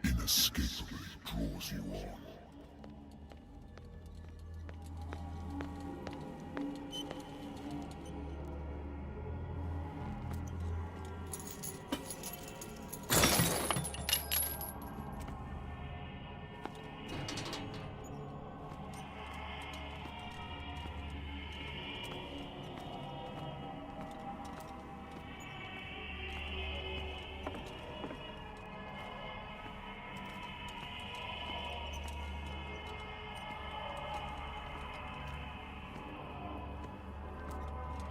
inescapably draws you on.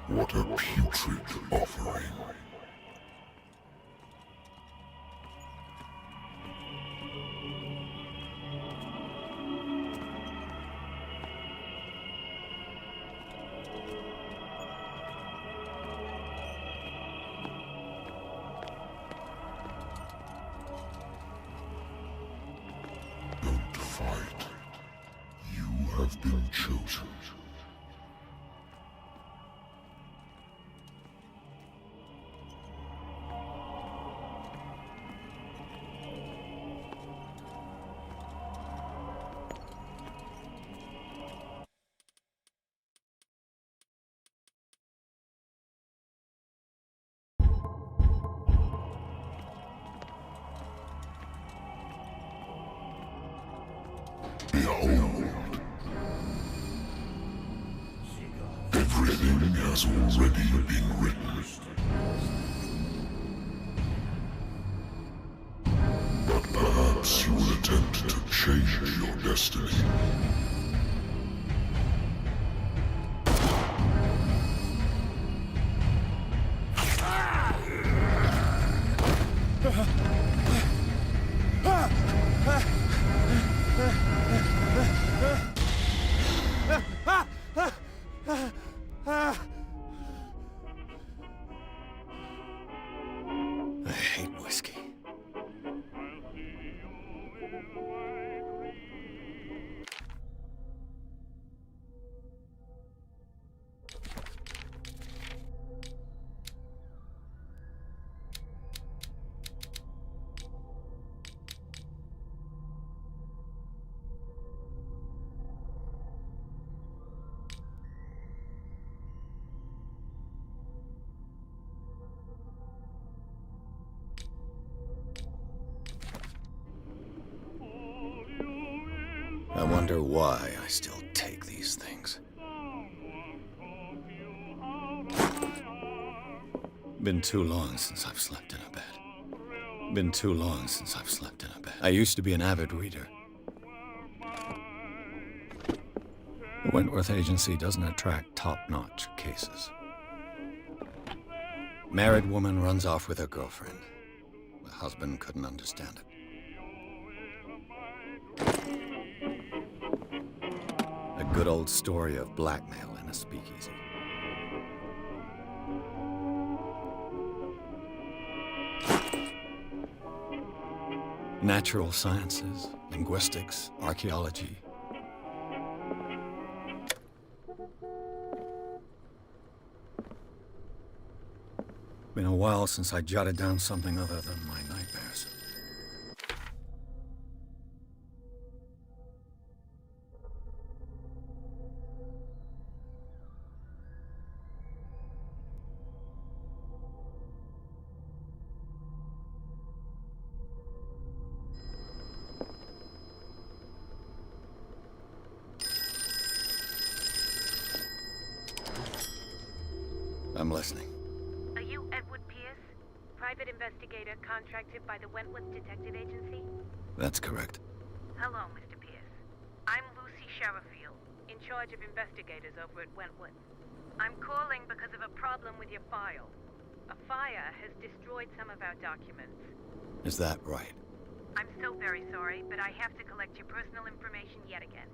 What a putrid offering. Don't fight. You have been chosen. Behold, everything has already been written. But perhaps you will attempt to change your destiny. I hate whiskey. wonder why I still take these things. Been too long since I've slept in a bed. Been too long since I've slept in a bed. I used to be an avid reader. The Wentworth Agency doesn't attract top-notch cases. Married woman runs off with her girlfriend. The husband couldn't understand it. A good old story of blackmail in a speakeasy. Natural sciences, linguistics, archaeology. Been a while since I jotted down something other than my nightmares. I'm listening. Are you Edward Pierce, private investigator contracted by the Wentworth Detective Agency? That's correct. Hello, Mr. Pierce. I'm Lucy Sherifield, in charge of investigators over at Wentworth. I'm calling because of a problem with your file. A fire has destroyed some of our documents. Is that right? I'm so very sorry, but I have to collect your personal information yet again.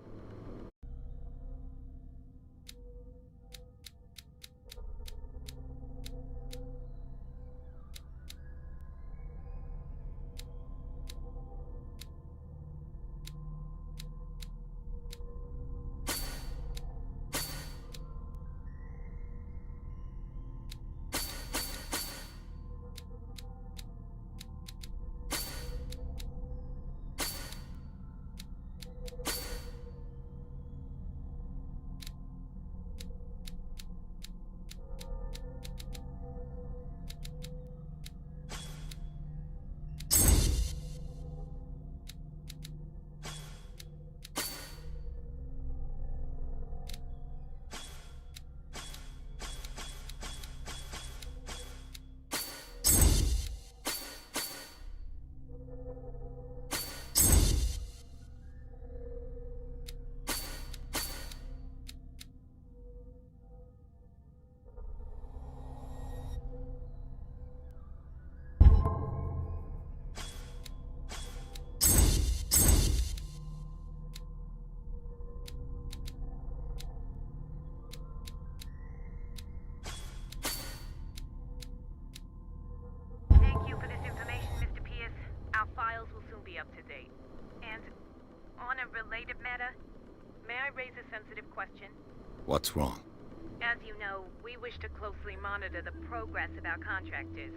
Up to date. And on a related matter, may I raise a sensitive question? What's wrong? As you know, we wish to closely monitor the progress of our contractors.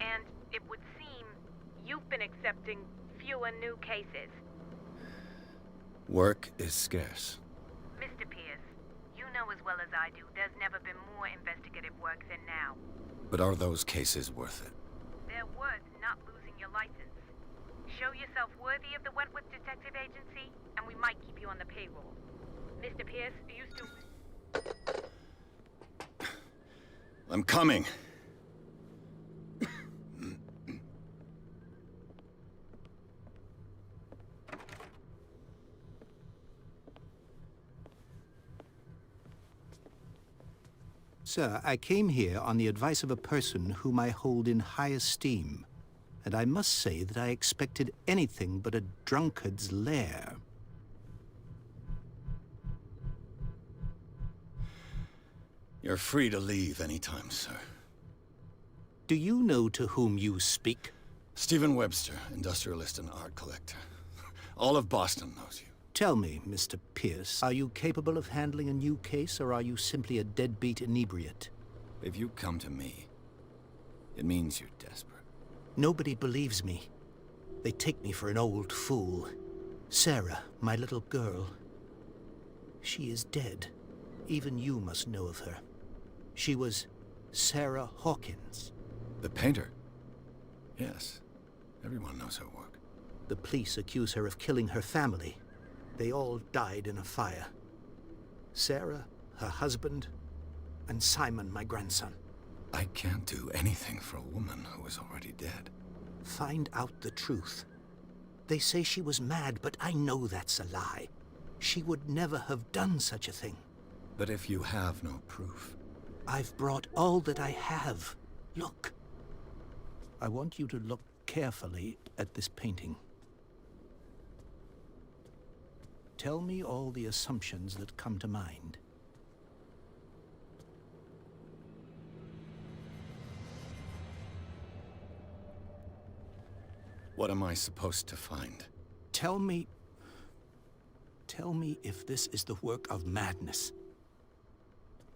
And it would seem you've been accepting fewer new cases. Work is scarce. Mr. Pierce, you know as well as I do, there's never been more investigative work than now. But are those cases worth it? They're worth not losing your license. Show yourself worthy of the Wentworth Detective Agency, and we might keep you on the payroll. Mr. Pierce, are you still... I'm coming. Sir, I came here on the advice of a person whom I hold in high esteem. And I must say that I expected anything but a drunkard's lair. You're free to leave anytime, sir. Do you know to whom you speak? Stephen Webster, industrialist and art collector. All of Boston knows you. Tell me, Mr. Pierce, are you capable of handling a new case, or are you simply a deadbeat inebriate? If you come to me, it means you're desperate. Nobody believes me. They take me for an old fool. Sarah, my little girl. She is dead. Even you must know of her. She was Sarah Hawkins. The painter? Yes. Everyone knows her work. The police accuse her of killing her family. They all died in a fire. Sarah, her husband, and Simon, my grandson. I can't do anything for a woman who is already dead. Find out the truth. They say she was mad, but I know that's a lie. She would never have done such a thing. But if you have no proof... I've brought all that I have. Look. I want you to look carefully at this painting. Tell me all the assumptions that come to mind. What am I supposed to find? Tell me if this is the work of madness.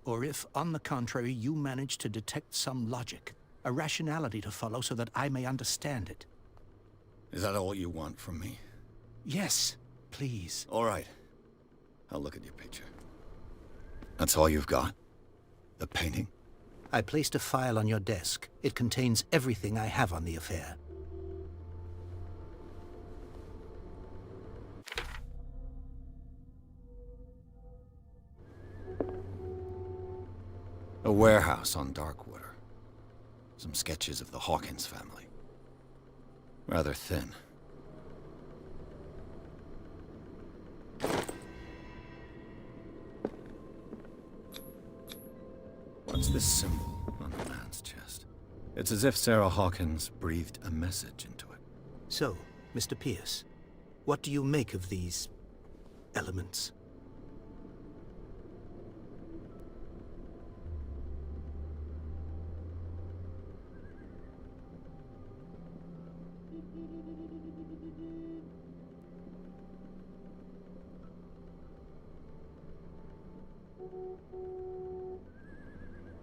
Or if, on the contrary, you manage to detect some logic, a rationality to follow so that I may understand it. Is that all you want from me? Yes, please. All right. I'll look at your picture. That's all you've got? The painting? I placed a file on your desk. It contains everything I have on the affair. A warehouse on Darkwater. Some sketches of the Hawkins family. Rather thin. What's this symbol on the man's chest? It's as if Sarah Hawkins breathed a message into it. So, Mr. Pierce, what do you make of these elements?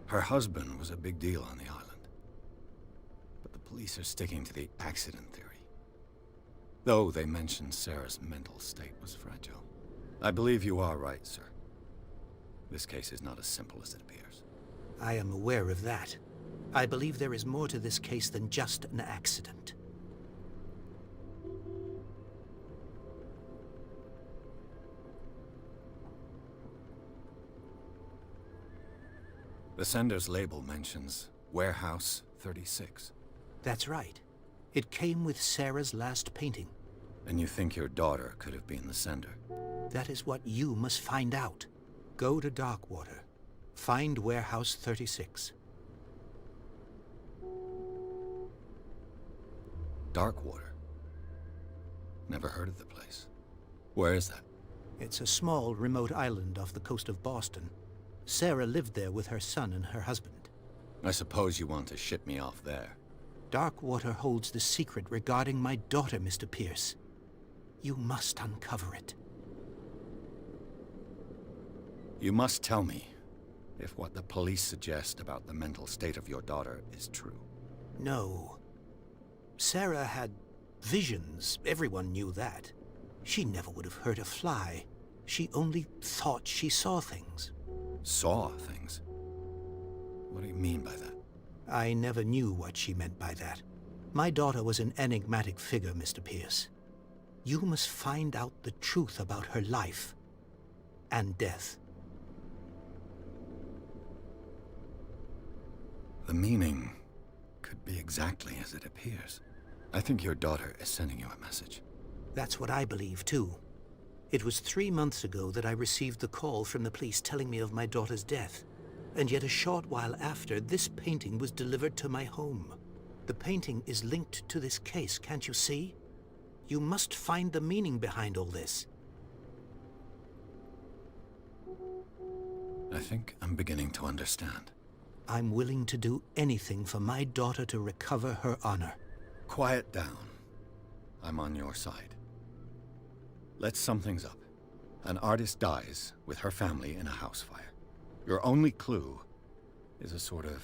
Her husband was a big deal on the island. But the police are sticking to the accident theory. Though they mentioned Sarah's mental state was fragile. I believe you are right, sir. This case is not as simple as it appears. I am aware of that. I believe there is more to this case than just an accident. The sender's label mentions Warehouse 36. That's right. It came with Sarah's last painting. And you think your daughter could have been the sender? That is what you must find out. Go to Darkwater. Find Warehouse 36. Darkwater? Never heard of the place. Where is that? It's a small, remote island off the coast of Boston. Sarah lived there with her son and her husband. I suppose you want to ship me off there. Darkwater holds the secret regarding my daughter, Mr. Pierce. You must uncover it. You must tell me if what the police suggest about the mental state of your daughter is true. No. Sarah had visions. Everyone knew that. She never would have hurt a fly. She only thought she saw things. Saw things? What do you mean by that? I never knew what she meant by that. My daughter was an enigmatic figure, Mr. Pierce. You must find out the truth about her life and death. The meaning could be exactly as it appears. I think your daughter is sending you a message. That's what I believe, too. It was 3 months ago that I received the call from the police telling me of my daughter's death. And yet a short while after, this painting was delivered to my home. The painting is linked to this case, can't you see? You must find the meaning behind all this. I think I'm beginning to understand. I'm willing to do anything for my daughter to recover her honor. Quiet down. I'm on your side. Let's sum things up. An artist dies with her family in a house fire. Your only clue is a sort of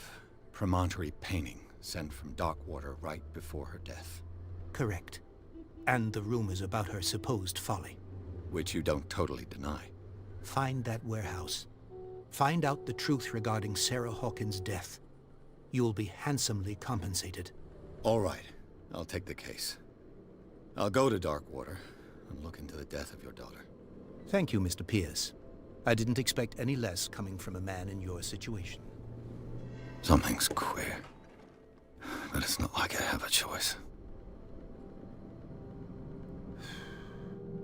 promontory painting sent from Darkwater right before her death. Correct. And the rumors about her supposed folly. Which you don't totally deny. Find that warehouse. Find out the truth regarding Sarah Hawkins' death. You'll be handsomely compensated. All right. I'll take the case. I'll go to Darkwater and look into the death of your daughter. Thank you, Mr. Pierce. I didn't expect any less coming from a man in your situation. Something's queer. But it's not like I have a choice.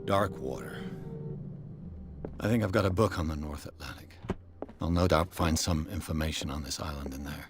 Dark water. I think I've got a book on the North Atlantic. I'll no doubt find some information on this island in there.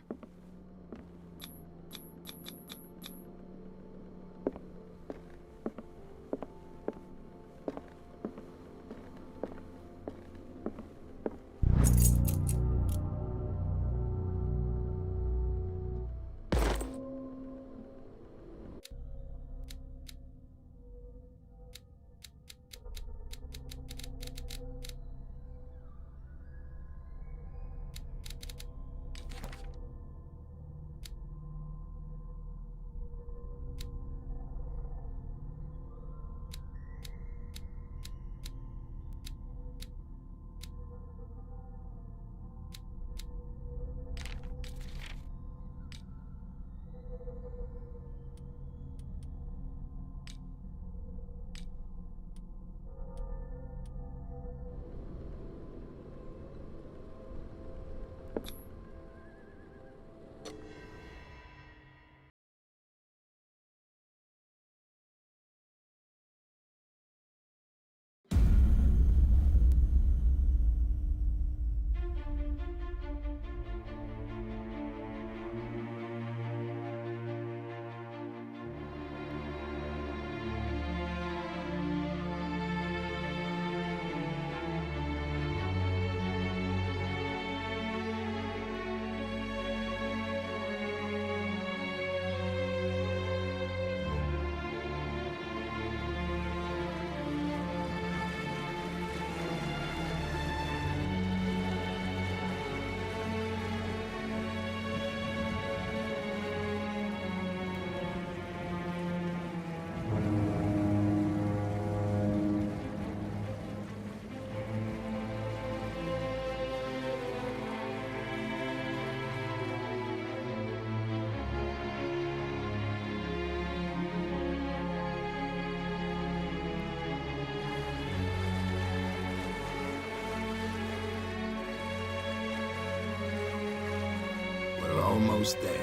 Almost there.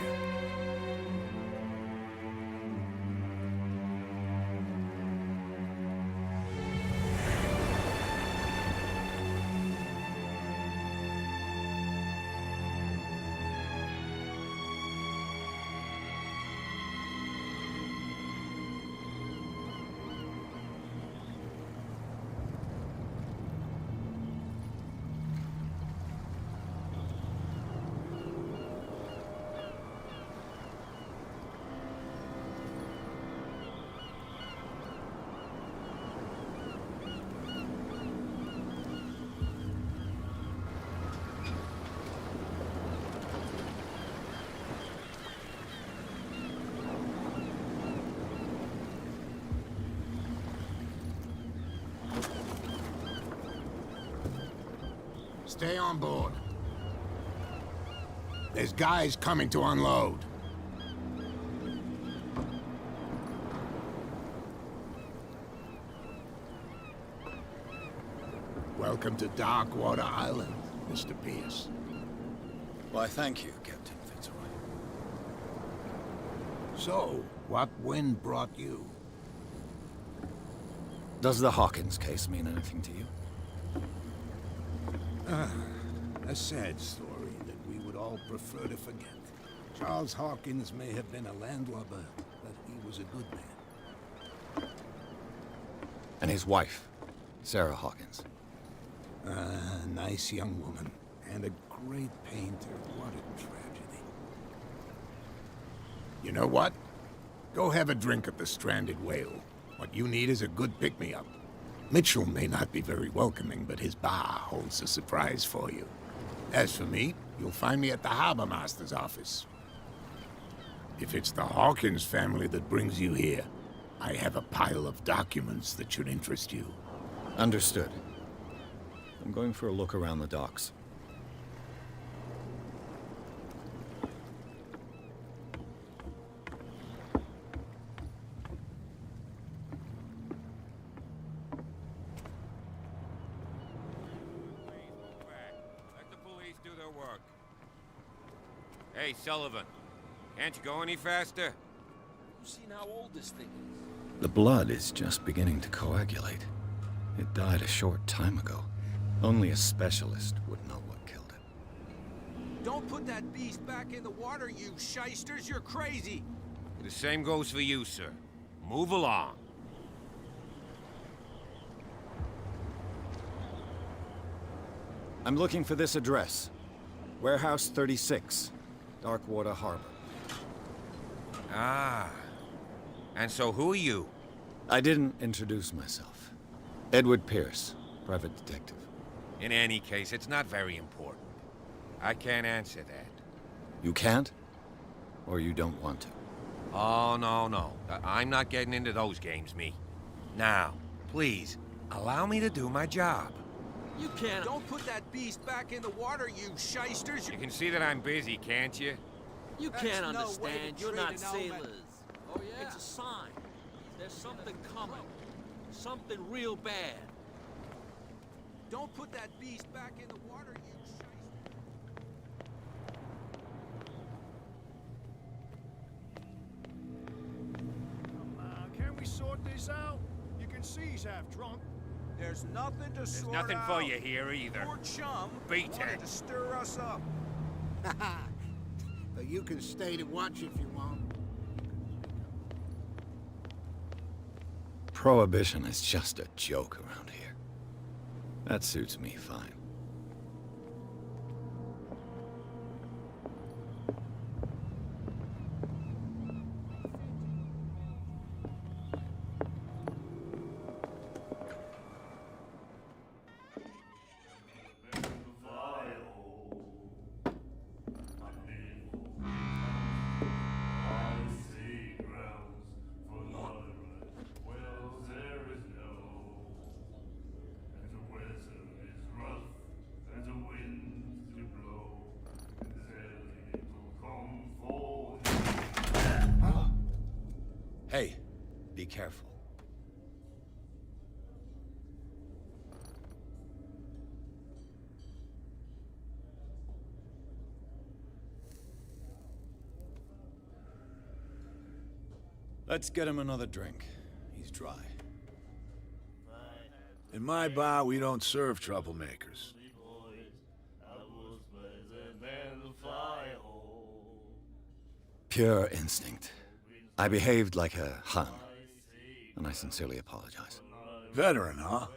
Stay on board. There's guys coming to unload. Welcome to Darkwater Island, Mr. Pierce. Why, thank you, Captain Fitzroy. So, what wind brought you? Does the Hawkins case mean anything to you? A sad story that we would all prefer to forget. Charles Hawkins may have been a landlubber, but he was a good man. And his wife, Sarah Hawkins. A nice young woman, and a great painter. What a tragedy. You know what? Go have a drink at the Stranded Whale. What you need is a good pick-me-up. Mitchell may not be very welcoming, but his bar holds a surprise for you. As for me, you'll find me at the Harbor Master's office. If it's the Hawkins family that brings you here, I have a pile of documents that should interest you. Understood. I'm going for a look around the docks. work. Hey, Sullivan. Can't you go any faster? You seen how old this thing is? The blood is just beginning to coagulate. It died a short time ago. Only a specialist would know what killed it. Don't put that beast back in the water, you shysters! You're crazy! The same goes for you, sir. Move along. I'm looking for this address. Warehouse 36, Darkwater Harbor. Ah. And so who are you? I didn't introduce myself. Edward Pierce, private detective. In any case, it's not very important. I can't answer that. You can't? Or you don't want to? Oh, no. I'm not getting into those games, me. Now, please, allow me to do my job. You can't... Don't put that beast back in the water, you shysters! You can see that I'm busy, can't you? You can't understand. You're not sailors. Oh, yeah? It's a sign. There's something coming. Something real bad. Don't put that beast back in the water, you shysters! Can we sort this out? You can see he's half drunk. There's nothing to There's sort nothing out. for you here either. Poor chum Beat wanted it. to stir us up. But you can stay to watch if you want. Prohibition is just a joke around here. That suits me fine. Hey, be careful. Let's get him another drink. He's dry. In my bar, we don't serve troublemakers. Pure instinct. I behaved like a Hun, and I sincerely apologize. Veteran, huh?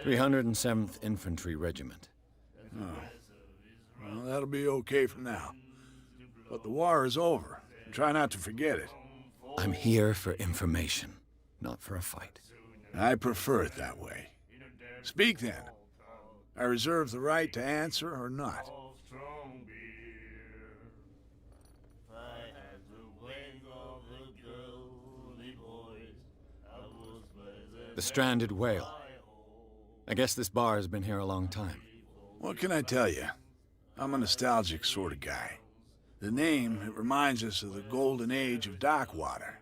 307th Infantry Regiment. Well, that'll be okay for now. But the war is over. Try not to forget it. I'm here for information, not for a fight. I prefer it that way. Speak then. I reserve the right to answer or not. The stranded whale. I guess this bar has been here a long time. What can I tell you? I'm a nostalgic sort of guy. The name, it reminds us of the golden age of dockwater,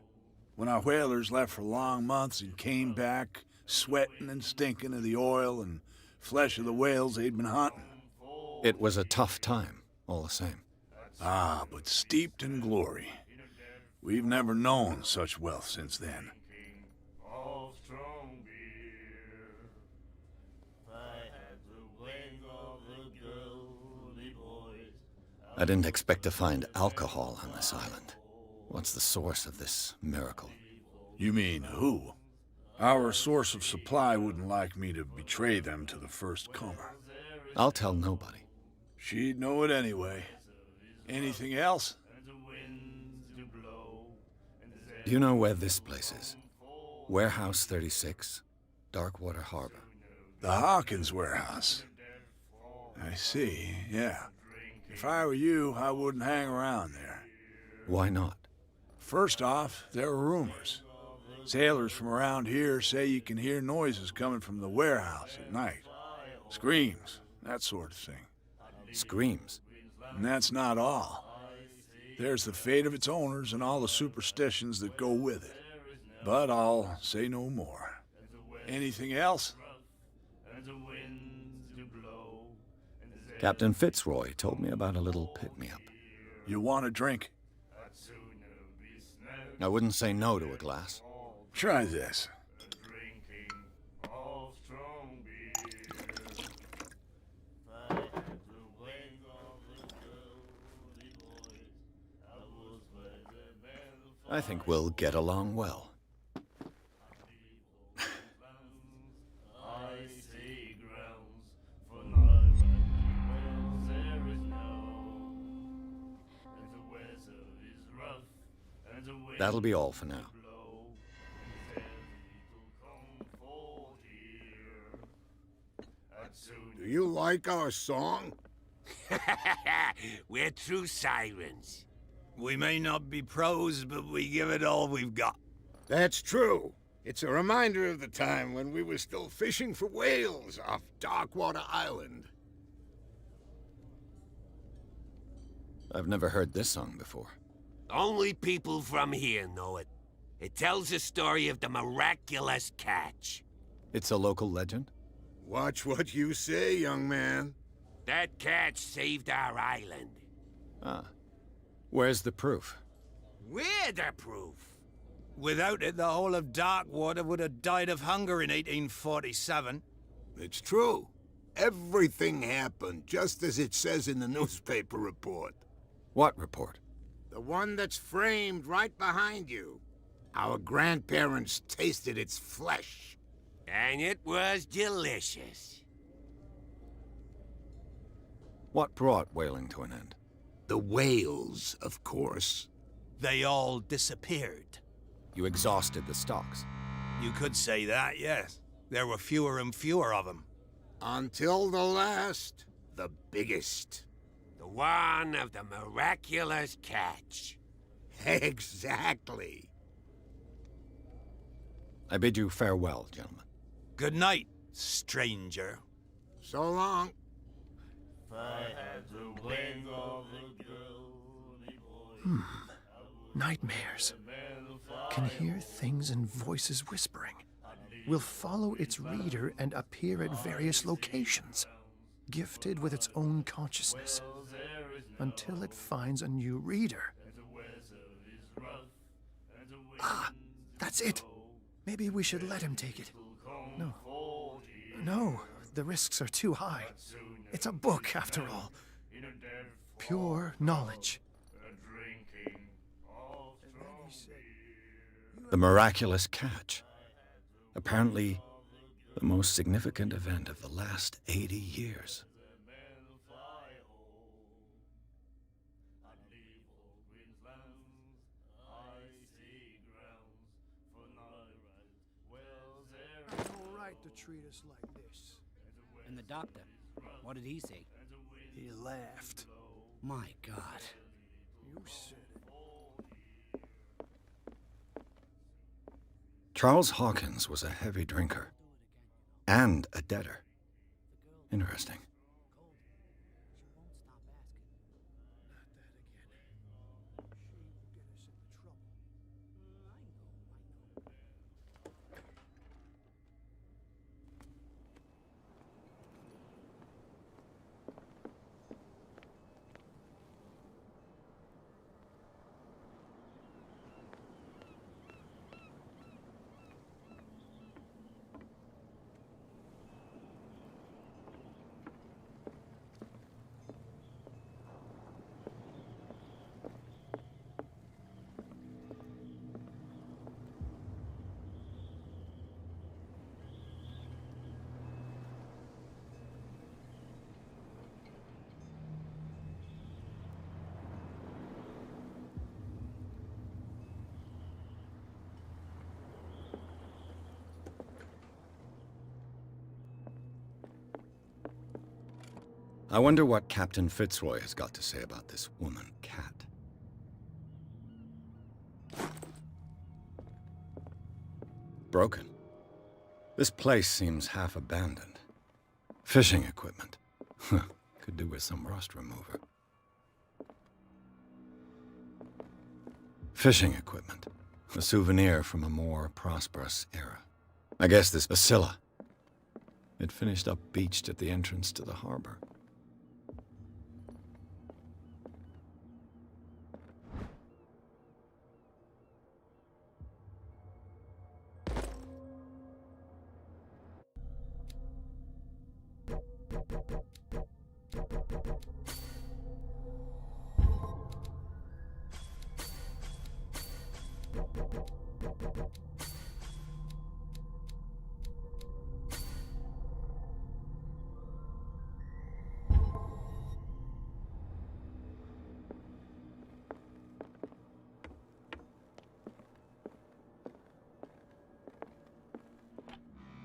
when our whalers left for long months and came back sweating and stinking of the oil and flesh of the whales they'd been hunting. It was a tough time, all the same. Ah, but steeped in glory. We've never known such wealth since then. I didn't expect to find alcohol on this island. What's the source of this miracle? You mean who? Our source of supply wouldn't like me to betray them to the first comer. I'll tell nobody. She'd know it anyway. Anything else? Do you know where this place is? Warehouse 36, Darkwater Harbor. The Hawkins warehouse. I see, yeah. If I were you, I wouldn't hang around there. Why not? First off, there are rumors. Sailors from around here say you can hear noises coming from the warehouse at night. Screams, that sort of thing. Screams. And that's not all. There's the fate of its owners and all the superstitions that go with it. But I'll say no more. Anything else? Captain Fitzroy told me about a little pick-me-up. You want a drink? I wouldn't say no to a glass. Try this. I think we'll get along well. That'll be all for now. Do you like our song? We're true sirens. We may not be pros, but we give it all we've got. That's true. It's a reminder of the time when we were still fishing for whales off Darkwater Island. I've never heard this song before. Only people from here know it. It tells the story of the miraculous catch. It's a local legend? Watch what you say, young man. That catch saved our island. Ah. Where's the proof? We're the proof. Without it, the whole of Darkwater would have died of hunger in 1847. It's true. Everything happened just as it says in the newspaper report. What report? The one that's framed right behind you. Our grandparents tasted its flesh. And it was delicious. What brought whaling to an end? The whales, of course. They all disappeared. You exhausted the stocks. You could say that, yes. There were fewer and fewer of them. Until the last, the biggest. The one of the miraculous catch. Exactly. I bid you farewell, gentlemen. Good night, stranger. So long. Nightmares. Can hear things and voices whispering. Will follow its reader and appear at various locations, gifted with its own consciousness, until it finds a new reader. Ah, that's it. Maybe we should let him take it. No, the risks are too high. It's a book, after all. Pure knowledge. The miraculous catch. Apparently, the most significant event of the last 80 years. No right to treat us like this. And the doctor, what did he say? He laughed. My God. You said it. Charles Hawkins was a heavy drinker. And a debtor. Interesting. I wonder what Captain Fitzroy has got to say about this woman cat. Broken. This place seems half abandoned. Fishing equipment. Could do with some rust remover. Fishing equipment. A souvenir from a more prosperous era. I guess this Basilla. It finished up beached at the entrance to the harbor.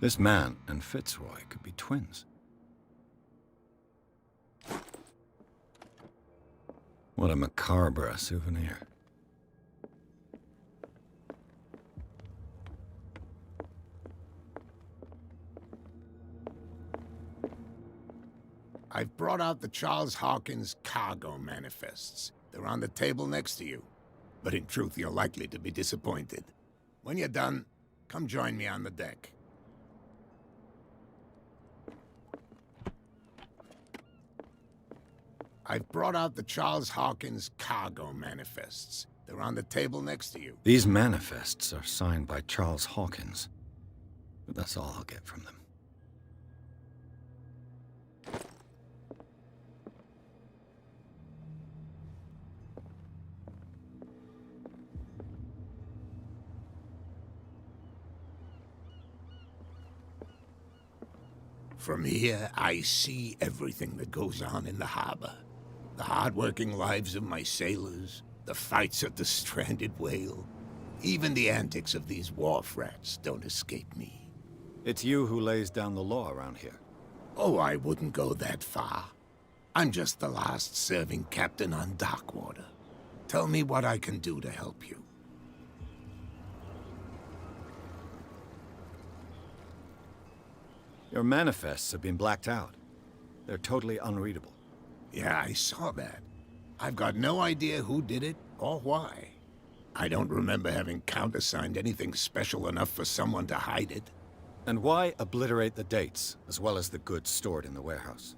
This man and Fitzroy could be twins. What a macabre souvenir. I've brought out the Charles Hawkins cargo manifests. They're on the table next to you. But in truth, you're likely to be disappointed. When you're done, come join me on the deck. I've brought out the Charles Hawkins cargo manifests. They're on the table next to you. These manifests are signed by Charles Hawkins. But that's all I'll get from them. From here, I see everything that goes on in the harbor. The hard-working lives of my sailors, the fights at the stranded whale. Even the antics of these wharf rats don't escape me. It's you who lays down the law around here. Oh, I wouldn't go that far. I'm just the last serving captain on Darkwater. Tell me what I can do to help you. Your manifests have been blacked out. They're totally unreadable. Yeah, I saw that. I've got no idea who did it or why. I don't remember having countersigned anything special enough for someone to hide it. And why obliterate the dates, as well as the goods stored in the warehouse?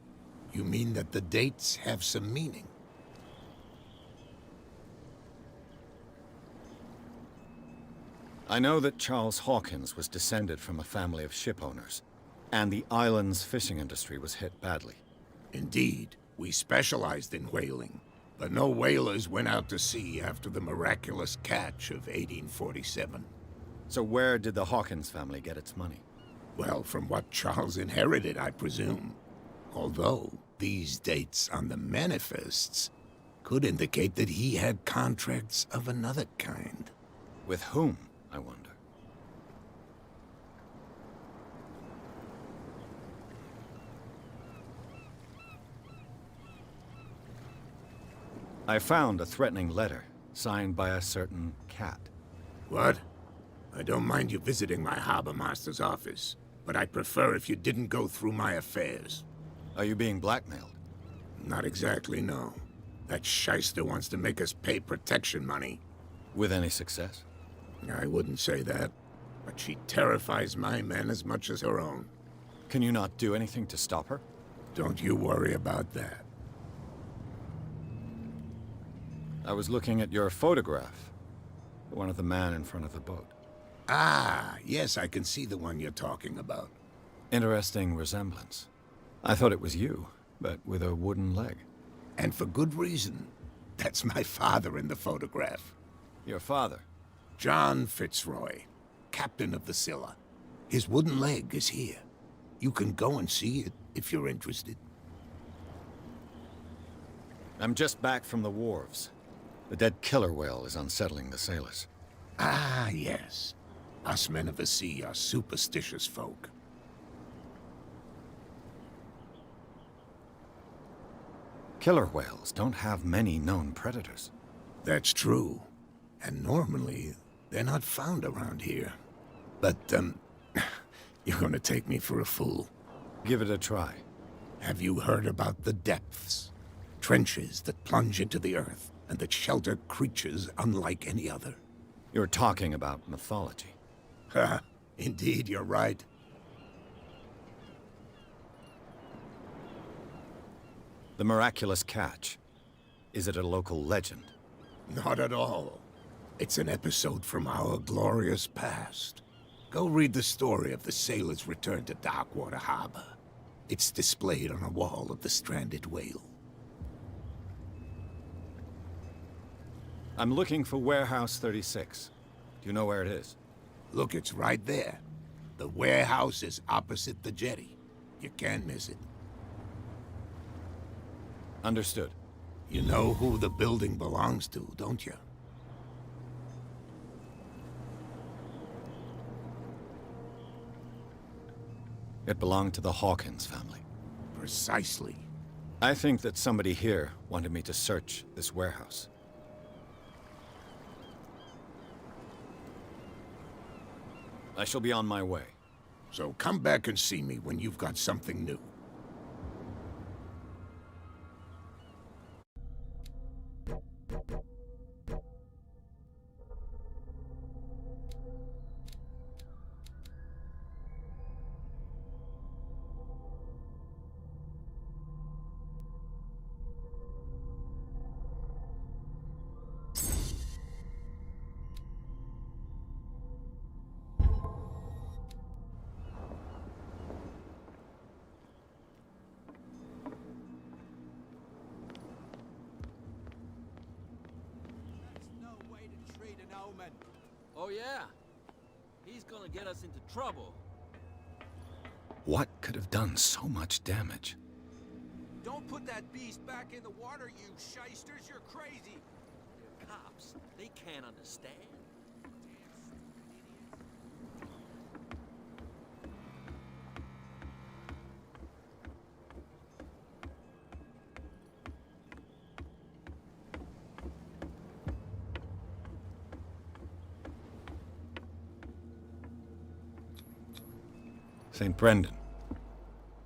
You mean that the dates have some meaning? I know that Charles Hawkins was descended from a family of ship owners, and the island's fishing industry was hit badly. Indeed, we specialized in whaling, but no whalers went out to sea after the miraculous catch of 1847. So where did the Hawkins family get its money? Well, from what Charles inherited, I presume. Although, these dates on the manifests could indicate that he had contracts of another kind. With whom, I wonder? I found a threatening letter, signed by a certain cat. What? I don't mind you visiting my harbor master's office, but I'd prefer if you didn't go through my affairs. Are you being blackmailed? Not exactly, no. That shyster wants to make us pay protection money. With any success? I wouldn't say that, but she terrifies my men as much as her own. Can you not do anything to stop her? Don't you worry about that. I was looking at your photograph. The one of the man in front of the boat. Ah, yes, I can see the one you're talking about. Interesting resemblance. I thought it was you, but with a wooden leg. And for good reason. That's my father in the photograph. Your father? John Fitzroy, captain of the Scylla. His wooden leg is here. You can go and see it if you're interested. I'm just back from the wharves. The dead killer whale is unsettling the sailors. Ah, yes. Us men of the sea are superstitious folk. Killer whales don't have many known predators. That's true. And normally, they're not found around here. But, you're gonna take me for a fool. Give it a try. Have you heard about the depths? Trenches that plunge into the earth and that shelter creatures unlike any other. You're talking about mythology. Ha! Indeed, you're right. The miraculous catch. Is it a local legend? Not at all. It's an episode from our glorious past. Go read the story of the sailor's return to Darkwater Harbor. It's displayed on a wall of the stranded whale. I'm looking for Warehouse 36. Do you know where it is? Look, it's right there. The warehouse is opposite the jetty. You can't miss it. Understood. You know who the building belongs to, don't you? It belonged to the Hawkins family. Precisely. I think that somebody here wanted me to search this warehouse. I shall be on my way. So come back and see me when you've got something new. Oh yeah? He's gonna get us into trouble. What could have done so much damage? Don't put that beast back in the water, you shysters! You're crazy! They're cops. They can't understand. St. Brendan,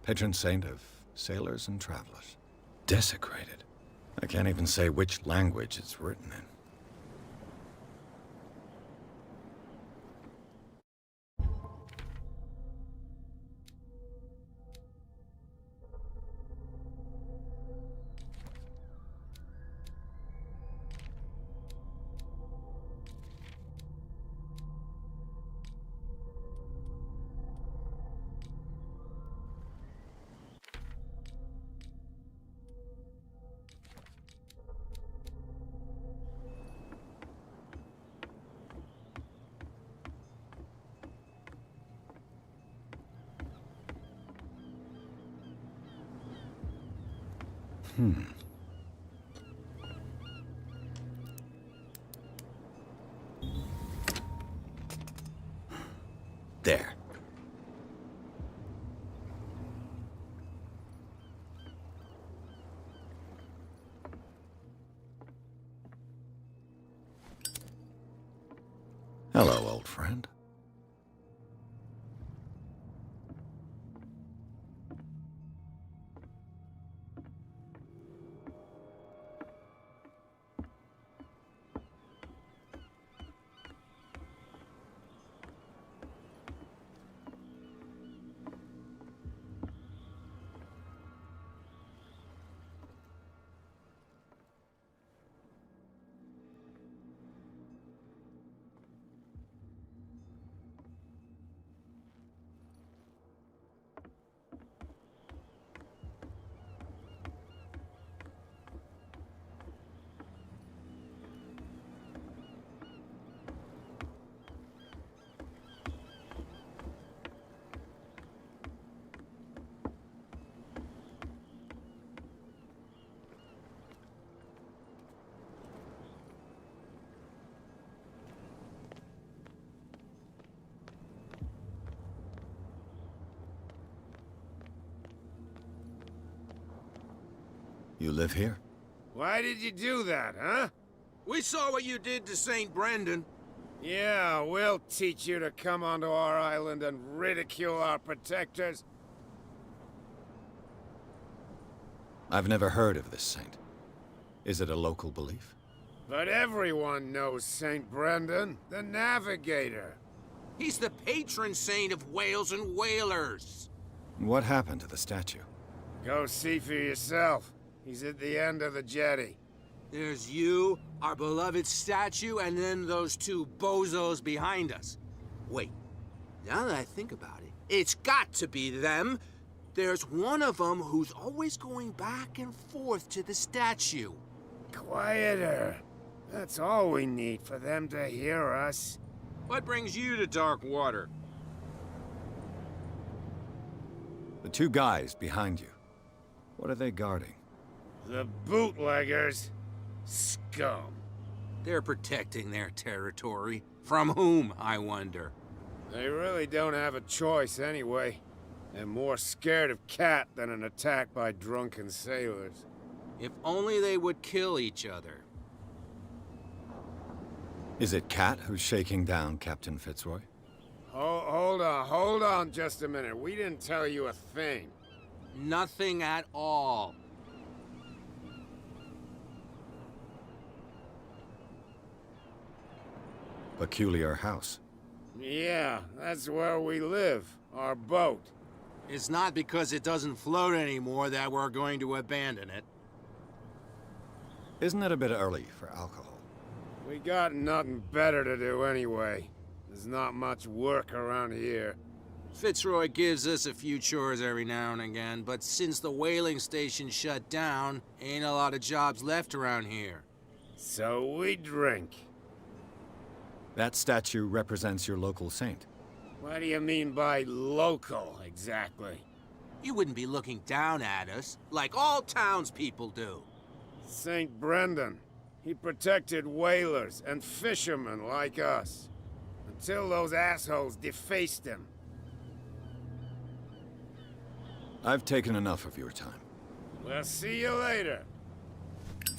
patron saint of sailors and travelers. Desecrated. I can't even say which language it's written in. There. Hello, old friend. You live here? Why did you do that, huh? We saw what you did to St. Brendan. Yeah, we'll teach you to come onto our island and ridicule our protectors. I've never heard of this saint. Is it a local belief? But everyone knows St. Brendan, the Navigator. He's the patron saint of whales and whalers. What happened to the statue? Go see for yourself. He's at the end of the jetty. There's you, our beloved statue, and then those two bozos behind us. Wait, now that I think about it, it's got to be them. There's one of them who's always going back and forth to the statue. Quieter. That's all we need for them to hear us. What brings you to dark water? The two guys behind you. What are they guarding? The bootleggers. Scum. They're protecting their territory. From whom, I wonder? They really don't have a choice anyway. And more scared of Cat than an attack by drunken sailors. If only they would kill each other. Is it Cat who's shaking down Captain Fitzroy? Hold on just a minute. We didn't tell you a thing. Nothing at all. Peculiar house. Yeah, that's where we live. Our boat. It's not because it doesn't float anymore that we're going to abandon it. Isn't it a bit early for alcohol? We got nothing better to do anyway. There's not much work around here. Fitzroy gives us a few chores every now and again, but since the whaling station shut down, ain't a lot of jobs left around here. So we drink. That statue represents your local saint. What do you mean by local, exactly? You wouldn't be looking down at us, like all townspeople do. St. Brendan. He protected whalers and fishermen like us. Until those assholes defaced him. I've taken enough of your time. We'll see you later.